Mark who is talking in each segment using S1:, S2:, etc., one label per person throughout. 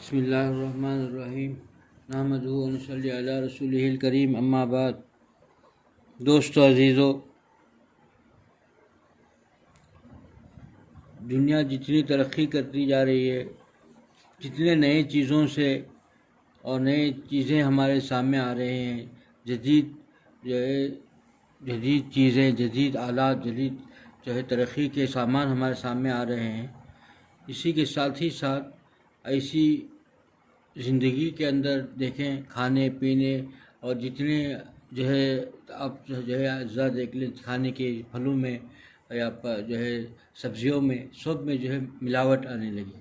S1: بسم اللہ الرحمن الرحیم نحمدہ و نصلی علی رسولہ الکریم اما بعد۔ دوستو عزیزو، دنیا جتنی ترقی کرتی جا رہی ہے، جتنے نئے چیزوں سے اور نئے چیزیں ہمارے سامنے آ رہے ہیں، جدید چیزیں، جدید آلات، جدید ترقی کے سامان ہمارے سامنے آ رہے ہیں، اسی کے ساتھ ہی ساتھ ایسی زندگی کے اندر دیکھیں کھانے پینے اور جتنے آپ اجزاء دیکھ لیں، کھانے کے پھلوں میں یا سبزیوں میں، سب میں ملاوٹ آنے لگی،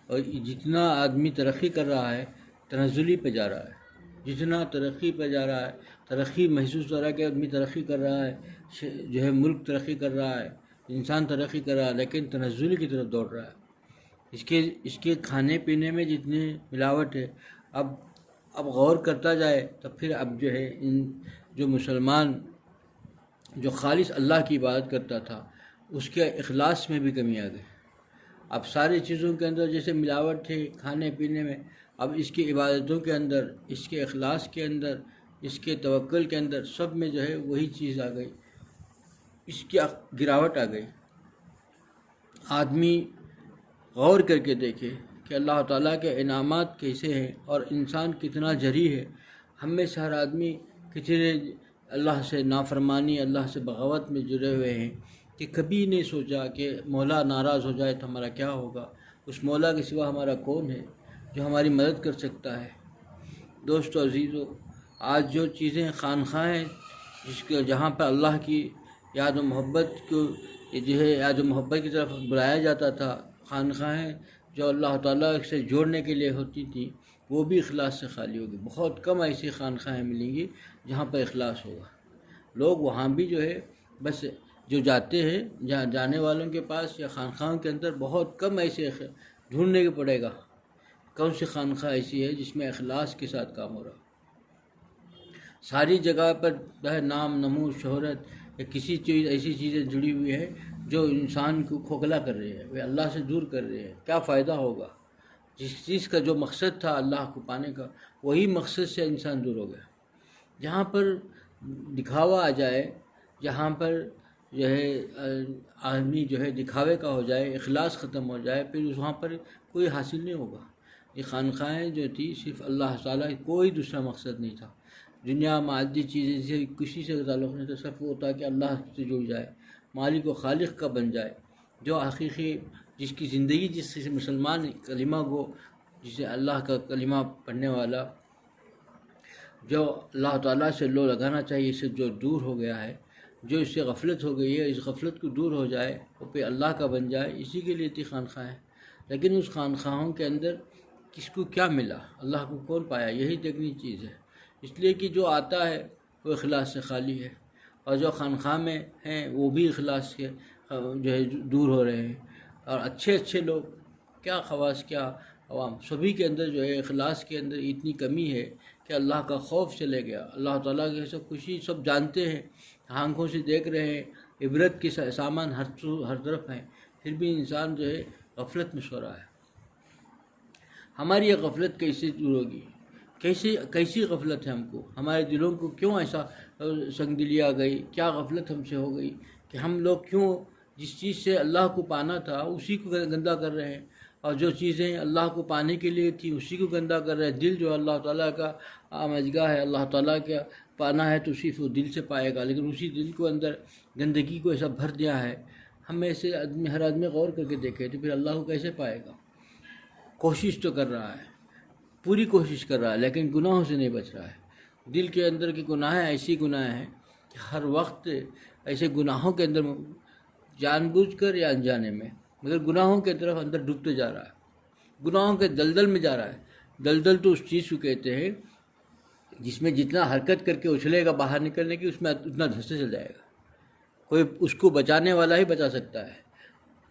S1: اور جتنا آدمی ترقی کر رہا ہے تنزلی پہ جا رہا ہے، جتنا ترقی پہ جا رہا ہے، ترقی محسوس ہو رہا ہے کہ آدمی ترقی کر رہا ہے، ملک ترقی کر رہا ہے، انسان ترقی کر رہا ہے، لیکن تنزلی کی طرف دوڑ رہا ہے۔ اس کے کھانے پینے میں جتنی ملاوٹ ہے، اب غور کرتا جائے تو پھر اب ان جو مسلمان جو خالص اللہ کی عبادت کرتا تھا، اس کے اخلاص میں بھی کمی آ گئی۔ اب ساری چیزوں کے اندر جیسے ملاوٹ تھی کھانے پینے میں، اب اس کی عبادتوں کے اندر، اس کے اخلاص کے اندر، اس کے توکل کے اندر، سب میں وہی چیز آ گئی، اس کی گراوٹ آ گئی۔ آدمی غور کر کے دیکھے کہ اللہ تعالیٰ کے انعامات کیسے ہیں اور انسان کتنا جری ہے۔ ہم میں سے ہر آدمی کتنے اللہ سے نافرمانی، اللہ سے بغاوت میں جڑے ہوئے ہیں کہ کبھی نہیں سوچا کہ مولا ناراض ہو جائے تو ہمارا کیا ہوگا، اس مولا کے سوا ہمارا کون ہے جو ہماری مدد کر سکتا ہے۔ دوستو عزیزو، آج جو چیزیں خانقاہیں جہاں پر اللہ کی یاد و محبت کو یاد و محبت کی طرف بلایا جاتا تھا، خانقاہیں جو اللہ تعالیٰ سے جوڑنے کے لیے ہوتی تھی، وہ بھی اخلاص سے خالی ہوگی۔ بہت کم ایسی خانقاہیں ملیں گی جہاں پر اخلاص ہوگا۔ لوگ وہاں بھی بس جو جاتے ہیں، جانے والوں کے پاس یا خانقاہوں کے اندر بہت کم ایسے ڈھونڈنے کے پڑے گا کون سی خانقاہ ایسی ہے جس میں اخلاص کے ساتھ کام ہو رہا۔ ساری جگہ پر نام، نمود، شہرت یا کسی چیز ایسی چیزیں جڑی ہوئی ہیں جو انسان کو کھوکھلا کر رہی ہے، وہ اللہ سے دور کر رہی ہے۔ کیا فائدہ ہوگا؟ جس چیز کا جو مقصد تھا اللہ کو پانے کا، وہی مقصد سے انسان دور ہو گیا۔ جہاں پر دکھاوا آ جائے، جہاں پر آدمی دکھاوے کا ہو جائے، اخلاص ختم ہو جائے، پھر وہاں پر کوئی حاصل نہیں ہوگا۔ یہ خانقاہیں جو تھی صرف اللہ تعالیٰ، کوئی دوسرا مقصد نہیں تھا۔ دنیا معادی چیزیں سے کسی سے تعلق نہیں تھا، صرف وہ تھا کہ اللہ سے جڑ جائے، مالک و خالق کا بن جائے۔ جو حقیقی جس کی زندگی، جس سے مسلمان کلمہ گو، جسے اللہ کا کلمہ پڑھنے والا، جو اللہ تعالیٰ سے لو لگانا چاہیے، اس سے جو دور ہو گیا ہے، جو اس سے غفلت ہو گئی ہے، اس غفلت کو دور ہو جائے، وہ پہ اللہ کا بن جائے، اسی کے لیے تھی خانقاہیں۔ لیکن اس خانقاہوں کے اندر کس کو کیا ملا، اللہ کو کون پایا، یہی دیکھنی چیز ہے۔ اس لیے کہ جو آتا ہے وہ اخلاص سے خالی ہے، اور جو خانقاہ میں ہیں وہ بھی اخلاص کے دور ہو رہے ہیں۔ اور اچھے لوگ، کیا خواص، کیا عوام، سبھی کے اندر اخلاص کے اندر اتنی کمی ہے کہ اللہ کا خوف چلے گیا۔ اللہ تعالیٰ کی سب خوشی سب جانتے ہیں، آنکھوں سے دیکھ رہے ہیں، عبرت کے سامان ہر طرف ہیں، پھر بھی انسان غفلت میں سو رہا ہے۔ ہماری یہ غفلت کیسے دور ہوگی؟ کیسی غفلت ہے ہم کو؟ ہمارے دلوں کو کیوں ایسا سنگ دلی آ گئی؟ کیا غفلت ہم سے ہو گئی کہ ہم لوگ کیوں جس چیز سے اللہ کو پانا تھا اسی کو گندہ کر رہے ہیں، اور جو چیزیں اللہ کو پانے کے لیے تھی اسی کو گندہ کر رہے ہیں۔ دل جو اللہ تعالیٰ کا آمجگاہ ہے، اللہ تعالیٰ کا پانا ہے تو صرف وہ دل سے پائے گا، لیکن اسی دل کو اندر گندگی کو ایسا بھر دیا ہے۔ ہم ایسے ہر آدمی غور کر کے دیکھے تو پھر اللہ کو کیسے پائے گا؟ کوشش تو کر رہا ہے، پوری کوشش کر رہا ہے، لیکن گناہوں سے نہیں بچ رہا ہے۔ دل کے اندر کی گناہیں ایسی گناہیں ہیں کہ ہر وقت ایسے گناہوں کے اندر جان بوجھ کر یا انجانے میں، مگر گناہوں کے طرف اندر ڈوبتے جا رہا ہے، گناہوں کے دلدل میں جا رہا ہے۔ دلدل تو اس چیز کو کہتے ہیں جس میں جتنا حرکت کر کے اچھلے گا باہر نکلنے کی، اس میں اتنا دھستے چل جائے گا۔ کوئی اس کو بچانے والا ہی بچا سکتا ہے،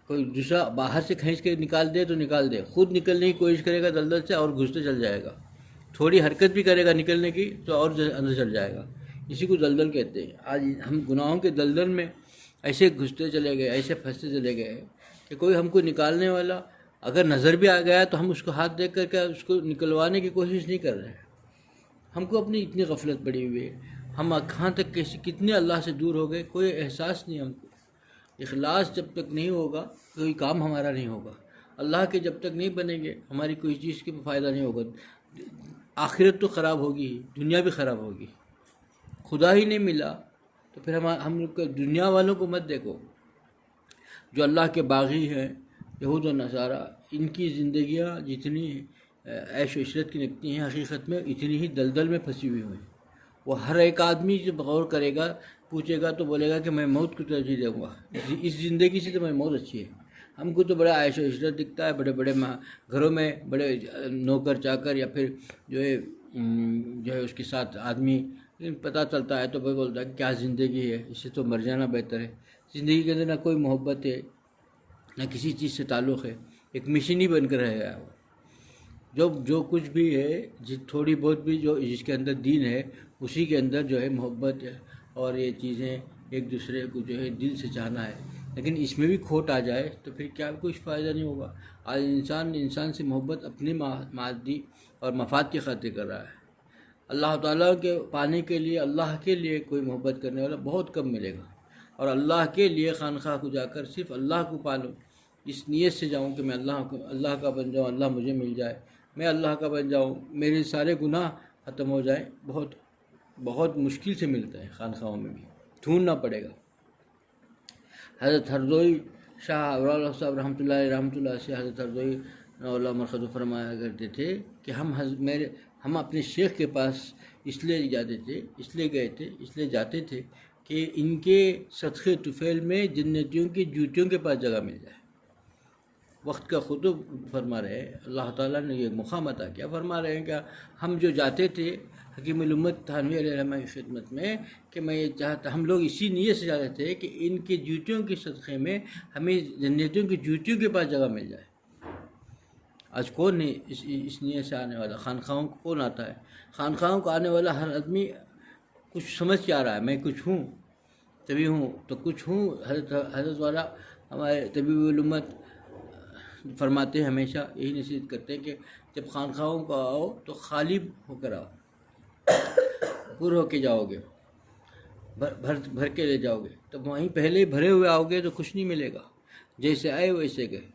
S1: کوئی دوسرا باہر سے کھینچ کے نکال دے تو نکال دے، خود نکلنے کی کوشش کرے گا دلدل سے اور گھستے چل جائے گا، تھوڑی حرکت بھی کرے گا نکلنے کی تو اور اندر چل جائے گا۔ اسی کو دلدل کہتے ہیں۔ آج ہم گناہوں کے دلدل میں ایسے گھستے چلے گئے، ایسے پھنستے چلے گئے کہ کوئی ہم کو نکالنے والا اگر نظر بھی آ گیا تو ہم اس کو ہاتھ دیکھ کر کے اس کو نکلوانے کی کوشش نہیں کر رہے ہیں. ہم کو اپنی اتنی غفلت پڑی ہوئی ہے. ہم کہاں تک کتنے اللہ سے دور ہو گئے، کوئی احساس نہیں ہم کو. اخلاص جب تک نہیں ہوگا کوئی کام ہمارا نہیں ہوگا. اللہ کے جب تک نہیں بنیں گے ہماری کوئی چیز کے فائدہ نہیں ہوگا. آخرت تو خراب ہوگی، دنیا بھی خراب ہوگی. خدا ہی نہیں ملا تو پھر ہم لوگ دنیا والوں کو مت دیکھو. جو اللہ کے باغی ہیں یہود و نصارہ، ان کی زندگیاں جتنی عیش و عشرت کی لگتی ہیں حقیقت میں اتنی ہی دلدل میں پھنسی ہوئی ہیں. وہ ہر ایک آدمی جب غور کرے گا پوچھے گا تو بولے گا کہ میں موت کو ترجیح دوں گا، اس زندگی سے تو میں موت اچھی ہے. ہم کو تو بڑا عیش و عشرت دکھتا ہے، بڑے بڑے گھروں میں بڑے نوکر چاکر یا پھر جو ہے اس کے ساتھ آدمی پتہ چلتا ہے تو وہ بولتا ہے کیا زندگی ہے، اس سے تو مر جانا بہتر ہے. زندگی کے اندر نہ کوئی محبت ہے نہ کسی چیز سے تعلق ہے، ایک مشینی بن کر رہ گیا. جو کچھ بھی ہے تھوڑی بہت بھی جو جس کے اندر دین ہے اسی کے اندر جو ہے محبت ہے اور یہ چیزیں ایک دوسرے کو جو ہے دل سے چاہنا ہے. لیکن اس میں بھی کھوٹ آ جائے تو پھر کیا کچھ فائدہ نہیں ہوگا. آج انسان سے محبت اپنے مادی اور مفاد کی خاطر کر رہا ہے. اللہ تعالیٰ کے پانے کے لیے اللہ کے لیے کوئی محبت کرنے والا بہت کم ملے گا. اور اللہ کے لیے خانقاہ کو جا کر صرف اللہ کو پالو، اس نیت سے جاؤں کہ میں اللہ کا بن جاؤں، اللہ مجھے مل جائے، میں اللہ کا بن جاؤں، میرے سارے گناہ ختم ہو جائیں. بہت مشکل سے ملتا ہے. خانقاہوں میں بھی ڈھونڈنا پڑے گا. حضرت ہردوئی شاہ اولیاء صاحب رحمۃ اللہ سے حضرت ہردوئی اللہ مرخذ فرمایا کرتے تھے کہ ہم اپنے شیخ کے پاس اس لیے جاتے تھے کہ ان کے صدقے طفیل میں جنتیوں کی جوتیوں کے پاس جگہ مل جائے. وقت کا خطب فرما رہے ہیں، اللہ تعالیٰ نے یہ مقام عطا کیا. فرما رہے ہیں کہ ہم جو جاتے تھے حکیم الامت تھانوی علیہ الرحمہ کی خدمت میں کہ میں یہ چاہتا، ہم لوگ اسی نیت سے جاتے تھے کہ ان کے جوتیوں کے صدقے میں ہمیں جنتیوں کی جوتیوں کے پاس جگہ مل جائے. آج کون ہے اس نیت سے آنے والا؟ خانقاہوں کو کون آتا ہے؟ خانقاہوں کو آنے والا ہر آدمی کچھ سمجھ کے آ رہا ہے، میں کچھ ہوں تبھی ہوں تو کچھ ہوں. حضرت والا ہمارے طبیب الامت فرماتے ہیں، ہمیشہ یہی نصیحت کرتے ہیں کہ جب خانقاہوں کو آؤ تو خالی ہو کر آؤ، پر ہو کے جاؤ گے، بھر کے لے جاؤ گے. تو وہیں پہلے ہی بھرے ہوئے آؤ گے تو کچھ نہیں ملے گا. جیسے آئے ویسے گئے.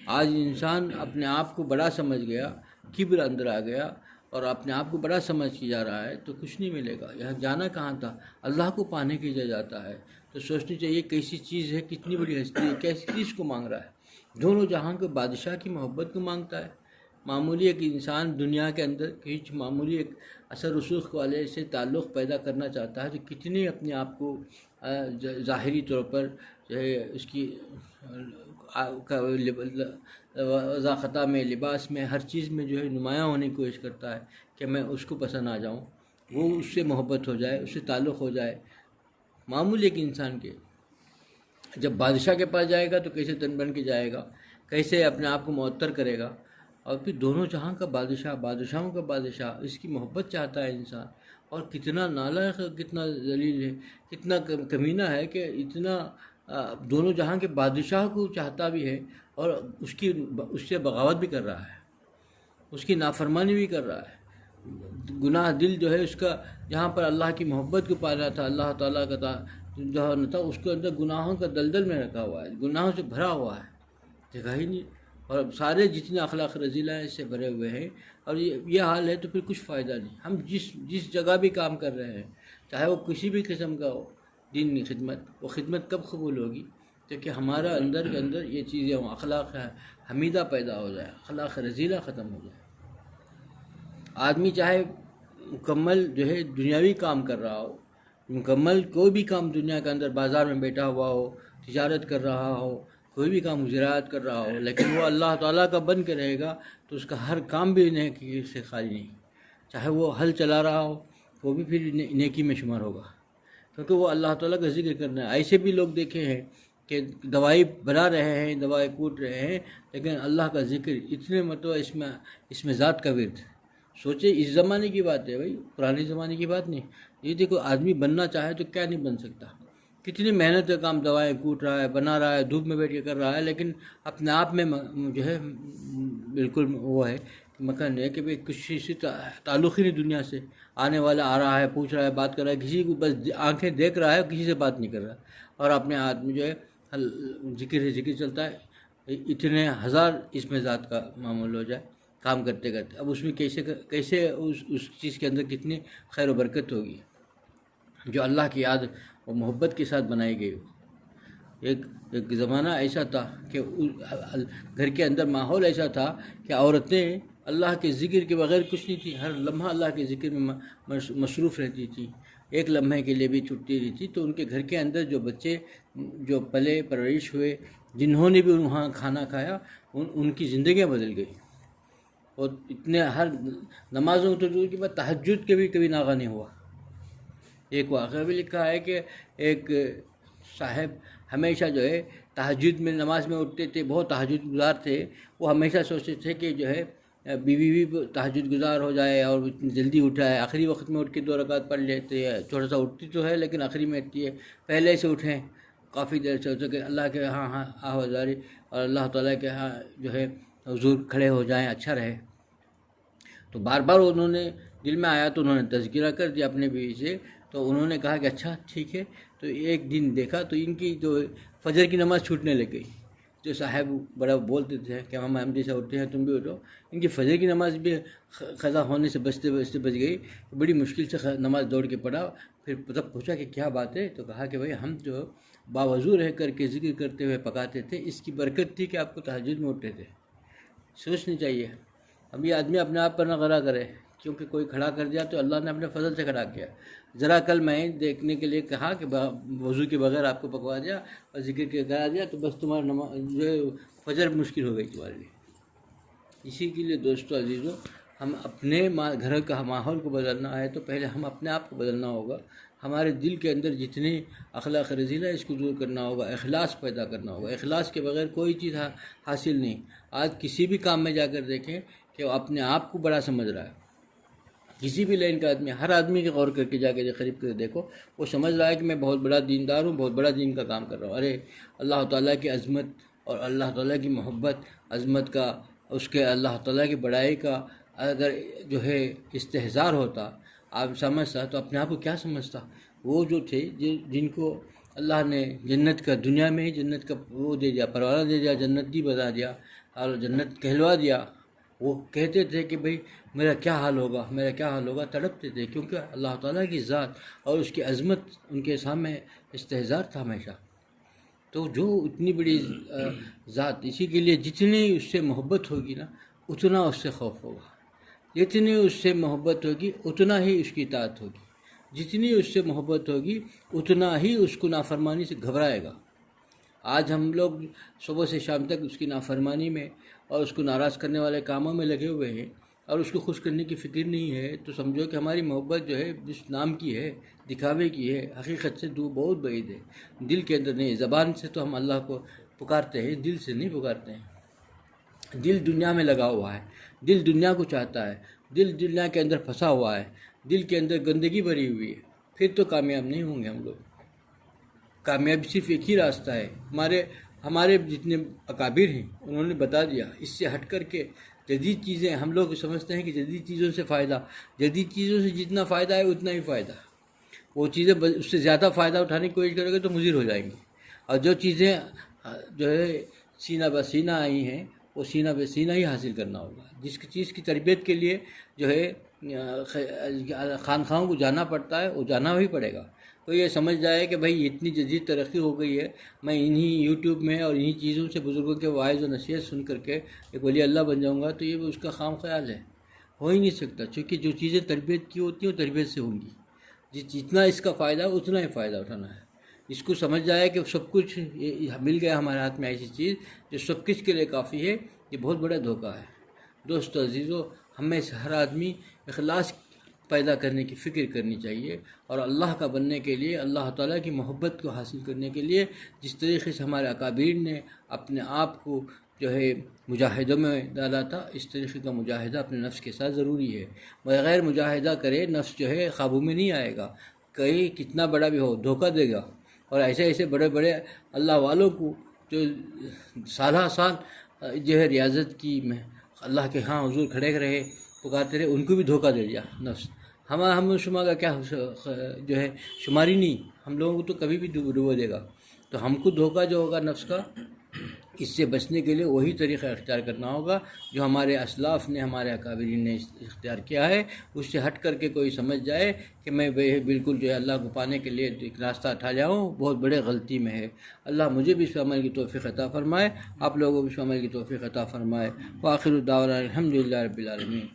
S1: آج انسان اپنے آپ کو بڑا سمجھ گیا، کبر اندر آ گیا اور اپنے آپ کو بڑا سمجھ کے جا رہا ہے تو کچھ نہیں ملے گا. یہاں جانا کہاں تھا؟ اللہ کو پانے کے لیے جاتا ہے. تو سوچنی چاہیے کیسی چیز ہے، کتنی بڑی ہستی ہے، کیسی چیز کو مانگ رہا ہے. دونوں جہاں کے بادشاہ کی محبت کو مانگتا ہے. معمولی ایک انسان دنیا کے اندر کچھ معمولی ایک اثر رسوخ والے سے تعلق پیدا کرنا چاہتا ہے تو کتنے اپنے آپ کو ظاہری طور پر جو ہے اس کی وضاحت میں، لباس میں، ہر چیز میں جو ہے نمایاں ہونے کی کوشش کرتا ہے کہ میں اس کو پسند آ جاؤں، وہ اس سے محبت ہو جائے، اس سے تعلق ہو جائے. معمولی ایک انسان کے جب بادشاہ کے پاس جائے گا تو کیسے تن بن کے جائے گا، کیسے اپنے آپ کو معطر کرے گا. اور پھر دونوں جہاں کا بادشاہ، بادشاہوں کا بادشاہ، اس کی محبت چاہتا ہے انسان. اور کتنا نالائق ہے، کتنا ذلیل ہے، کتنا کمینہ ہے کہ اتنا دونوں جہاں کے بادشاہ کو چاہتا بھی ہے اور اس سے بغاوت بھی کر رہا ہے، اس کی نافرمانی بھی کر رہا ہے. گناہ دل جو ہے اس کا، جہاں پر اللہ کی محبت کو پانا تھا، اللہ تعالیٰ کا جہاں تھا، اس کے اندر گناہوں کا دلدل میں رکھا ہوا ہے، گناہوں سے بھرا ہوا ہے، جگہ ہی نہیں. اور سارے جتنے اخلاق رذیلہ ہیں اس سے بھرے ہوئے ہیں. اور یہ حال ہے تو پھر کچھ فائدہ نہیں. ہم جس جگہ بھی کام کر رہے ہیں، چاہے وہ کسی بھی قسم کا ہو، دین کی خدمت، وہ خدمت کب قبول ہوگی؟ کہ ہمارا اندر کے اندر یہ چیزیں ہوں، اخلاق حمیدہ پیدا ہو جائے، اخلاق رذیلہ ختم ہو جائے. آدمی چاہے مکمل جو ہے دنیاوی کام کر رہا ہو، مکمل کوئی بھی کام دنیا کے اندر بازار میں بیٹھا ہوا ہو، تجارت کر رہا ہو، کوئی بھی کام زراعت کر رہا ہو، لیکن وہ اللہ تعالیٰ کا بن کے رہے گا تو اس کا ہر کام بھی نیکی سے خالی نہیں. چاہے وہ ہل چلا رہا ہو وہ بھی پھر نیکی میں شمار ہوگا، کیونکہ وہ اللہ تعالیٰ کا ذکر کرنا ہے. ایسے بھی لوگ دیکھے ہیں کہ دوائی بنا رہے ہیں، دوائی کوٹ رہے ہیں، لیکن اللہ کا ذکر اتنے مرتبہ اس میں ذات کا ورد. سوچے اس زمانے کی بات ہے بھائی، پرانے زمانے کی بات نہیں. یہ دیکھو آدمی بننا چاہے تو کیا نہیں بن سکتا. کتنی محنت کا کام، دوائیں کوٹ رہا ہے، بنا رہا ہے، دھوپ میں بیٹھ کے کر رہا ہے، لیکن اپنے آپ میں جو ہے بالکل وہ ہے کہ مکان ہے کہ بھئی کچھ چیز سے تعلق ہی نہیں دنیا سے. آنے والا آ رہا ہے، پوچھ رہا ہے، بات کر رہا ہے، کسی کو بس آنکھیں دیکھ رہا ہے، کسی سے بات نہیں کر رہا، اور اپنے آدمی جو ہے ذکر سے ذکر چلتا ہے. اتنے ہزار اس میں ذات کا معمول ہو جائے کام کرتے کرتے، اب اس میں کیسے اس چیز کے اندر کتنی خیر و برکت ہوگی جو اللہ کی یاد اور محبت کے ساتھ بنائی گئی ہو. ایک زمانہ ایسا تھا کہ گھر کے اندر ماحول ایسا تھا کہ عورتیں اللہ کے ذکر کے بغیر کچھ نہیں تھی، ہر لمحہ اللہ کے ذکر میں مصروف رہتی تھی. ایک لمحے کے لیے بھی چھٹی نہیں تھی. تو ان کے گھر کے اندر جو بچے جو پلے پرورش ہوئے، جنہوں نے بھی وہاں کھانا کھایا، ان کی زندگیاں بدل گئی. اور اتنے ہر نمازوں تو دور کی بات، تہجد کے بھی کبھی ناغہ نہیں ہوا. ایک واقعہ بھی لکھا ہے کہ ایک صاحب ہمیشہ جو ہے تہجد میں نماز میں اٹھتے تھے، بہت تہجد گزار تھے. وہ ہمیشہ سوچتے تھے کہ جو ہے بیوی بھی تہجد گزار ہو جائے اور اتنی جلدی اٹھائے، آخری وقت میں اٹھ کے 2 رکعت پڑھ لیتے ہیں. تھوڑا سا اٹھتی تو ہے لیکن آخری میں اٹھتی ہے، پہلے سے اٹھیں کافی دیر سے کہ اللہ کے ہاں آوازاری اور اللہ تعالیٰ کے ہاں جو ہے حضور کھڑے ہو جائیں، اچھا رہے. تو بار بار انہوں نے دل میں آیا تو انہوں نے تذکرہ کر دیا اپنے بیوی سے. تو انہوں نے کہا کہ اچھا ٹھیک ہے. تو ایک دن دیکھا تو ان کی جو فجر کی نماز چھوٹنے لگ گئی. جو صاحب بڑا بولتے تھے کہ ہم جیسا اٹھتے ہیں تم بھی اٹھو، ان کی فجر کی نماز بھی قضا ہونے سے بچتے بچ گئی. بڑی مشکل سے نماز دوڑ کے پڑھا. پھر تب پوچھا کہ کیا بات ہے؟ تو کہا کہ بھائی ہم جو باوضو رہ کر کے ذکر کرتے ہوئے پکاتے تھے، اس کی برکت تھی کہ آپ کو تہجد میں اٹھتے تھے. سوچنی چاہیے. ابھی آدمی اپنے آپ پر نہ غرا کرے، کیونکہ کوئی کھڑا کر دیا تو اللہ نے اپنے فضل سے کھڑا کیا. ذرا کل میں دیکھنے کے لیے کہا کہ وضو کے بغیر آپ کو پکوا دیا اور ذکر کے کرا دیا تو بس تمہارا نماز جو ہے فجر مشکل ہو گئی تمہارے لیے. اسی کے لیے دوستو عزیزو، ہم اپنے گھر کا ماحول کو بدلنا ہے تو پہلے ہم اپنے آپ کو بدلنا ہوگا. ہمارے دل کے اندر جتنی اخلاق رذیلہ اس کو دور کرنا ہوگا، اخلاص پیدا کرنا ہوگا. اخلاص کے بغیر کوئی چیز حاصل نہیں. آج کسی بھی کام میں جا کر دیکھیں کہ وہ اپنے آپ کو بڑا سمجھ رہا ہے. کسی بھی لائن کا آدمی، ہر آدمی کے غور کر کے جا کے قریب کر دیکھو، وہ سمجھ رہا ہے کہ میں بہت بڑا دیندار ہوں، بہت بڑا دین کا کام کر رہا ہوں. ارے اللہ تعالیٰ کی عظمت اور اللہ تعالیٰ کی محبت، عظمت کا، اس کے اللہ تعالیٰ کی بڑائی کا اگر جو ہے استحضار ہوتا، آپ سمجھتا تو اپنے آپ کو کیا سمجھتا. وہ جو تھے جن کو اللہ نے جنت کا، دنیا میں ہی جنت کا وہ دے دیا، پروانہ دے دیا، جنتی بتا دیا اور جنت کہلوا دیا، وہ کہتے تھے کہ بھئی میرا کیا حال ہوگا، میرا کیا حال ہوگا. تڑپتے تھے کیونکہ اللہ تعالیٰ کی ذات اور اس کی عظمت ان کے سامنے استحضار تھا ہمیشہ. تو جو اتنی بڑی ذات، اسی کے لیے جتنی اس سے محبت ہوگی نا اتنا اس سے خوف ہوگا. جتنی اس سے محبت ہوگی اتنا ہی اس کی اطاعت ہوگی. جتنی اس سے محبت ہوگی اتنا ہی اس کو نافرمانی سے گھبرائے گا. آج ہم لوگ صبح سے شام تک اس کی نافرمانی میں اور اس کو ناراض کرنے والے کاموں میں لگے ہوئے ہیں اور اس کو خوش کرنے کی فکر نہیں ہے. تو سمجھو کہ ہماری محبت جو ہے جس نام کی ہے، دکھاوے کی ہے، حقیقت سے بہت بعید ہے. دل کے اندر نہیں. زبان سے تو ہم اللہ کو پکارتے ہیں، دل سے نہیں پکارتے ہیں. دل دنیا میں لگا ہوا ہے، دل دنیا کو چاہتا ہے، دل دنیا کے اندر پھنسا ہوا ہے، دل کے اندر گندگی بھری ہوئی ہے. پھر تو کامیاب نہیں ہوں گے ہم لوگ. کامیابی صرف ایک ہی راستہ ہے. ہمارے جتنے اکابر ہیں انہوں نے بتا دیا. اس سے ہٹ کر کے جدید چیزیں، ہم لوگ سمجھتے ہیں کہ جدید چیزوں سے فائدہ، جدید چیزوں سے جتنا فائدہ ہے اتنا ہی فائدہ. وہ چیزیں اس سے زیادہ فائدہ اٹھانے کی کوشش کرو گے تو مضر ہو جائیں گی. اور جو چیزیں جو ہے سینہ بہ سینہ آئی ہیں وہ سینہ بہ سینہ ہی حاصل کرنا ہوگا. جس چیز کی تربیت کے لیے جو ہے خانقاہوں کو جانا پڑتا ہے وہ جانا ہی پڑے گا. تو یہ سمجھ جائے کہ بھئی اتنی جدید ترقی ہو گئی ہے، میں انہی یوٹیوب میں اور انہی چیزوں سے بزرگوں کے واعظ و نصیحت سن کر کے ایک ولی اللہ بن جاؤں گا، تو یہ اس کا خام خیال ہے. ہو ہی نہیں سکتا. چونکہ جو چیزیں تربیت کی ہوتی ہیں وہ تربیت سے ہوں گی. جتنا اس کا فائدہ اتنا ہی فائدہ اٹھانا ہے. اس کو سمجھ جائے کہ سب کچھ مل گیا ہمارے ہاتھ میں ایسی چیز جو سب کچھ کے لیے کافی ہے، یہ بہت بڑا دھوکہ ہے. دوستو عزیزو، ہمیں سے ہر آدمی اخلاص پیدا کرنے کی فکر کرنی چاہیے اور اللہ کا بننے کے لیے، اللہ تعالیٰ کی محبت کو حاصل کرنے کے لیے جس طریقے سے ہمارے اکابر نے اپنے آپ کو جو ہے مجاہدوں میں ڈالا تھا، اس طریقے کا مجاہدہ اپنے نفس کے ساتھ ضروری ہے. بغیر مجاہدہ کرے نفس جو ہے قابو میں نہیں آئے گا. کہیں کتنا بڑا بھی ہو دھوکہ دے گا اور ایسے ایسے بڑے بڑے اللہ والوں کو جو سالہ سال جو ہے ریاضت کی میں اللہ کے ہاں حضور کھڑے رہے پکارتے رہے، ان کو بھی دھوکہ دے دیا نفس۔ ہم شما کا کیا جو ہے شماری نہیں، ہم لوگوں کو تو کبھی بھی ڈبو دے گا۔ تو ہم کو دھوکہ جو ہوگا نفس کا، اس سے بچنے کے لیے وہی طریقہ اختیار کرنا ہوگا جو ہمارے اسلاف نے، ہمارے اکابرین نے اختیار کیا ہے۔ اس سے ہٹ کر کے کوئی سمجھ جائے کہ میں بالکل جو ہے اللہ کو پانے کے لیے ایک راستہ اٹھا جاؤں، بہت بڑے غلطی میں ہے۔ اللہ مجھے بھی اس پہ عمل کی توفیق عطا فرمائے، آپ لوگوں کو بھی اس پہ عمل کی توفیق عطا فرمائے۔ وآخر دعوانا الحمدللہ رب العالمین۔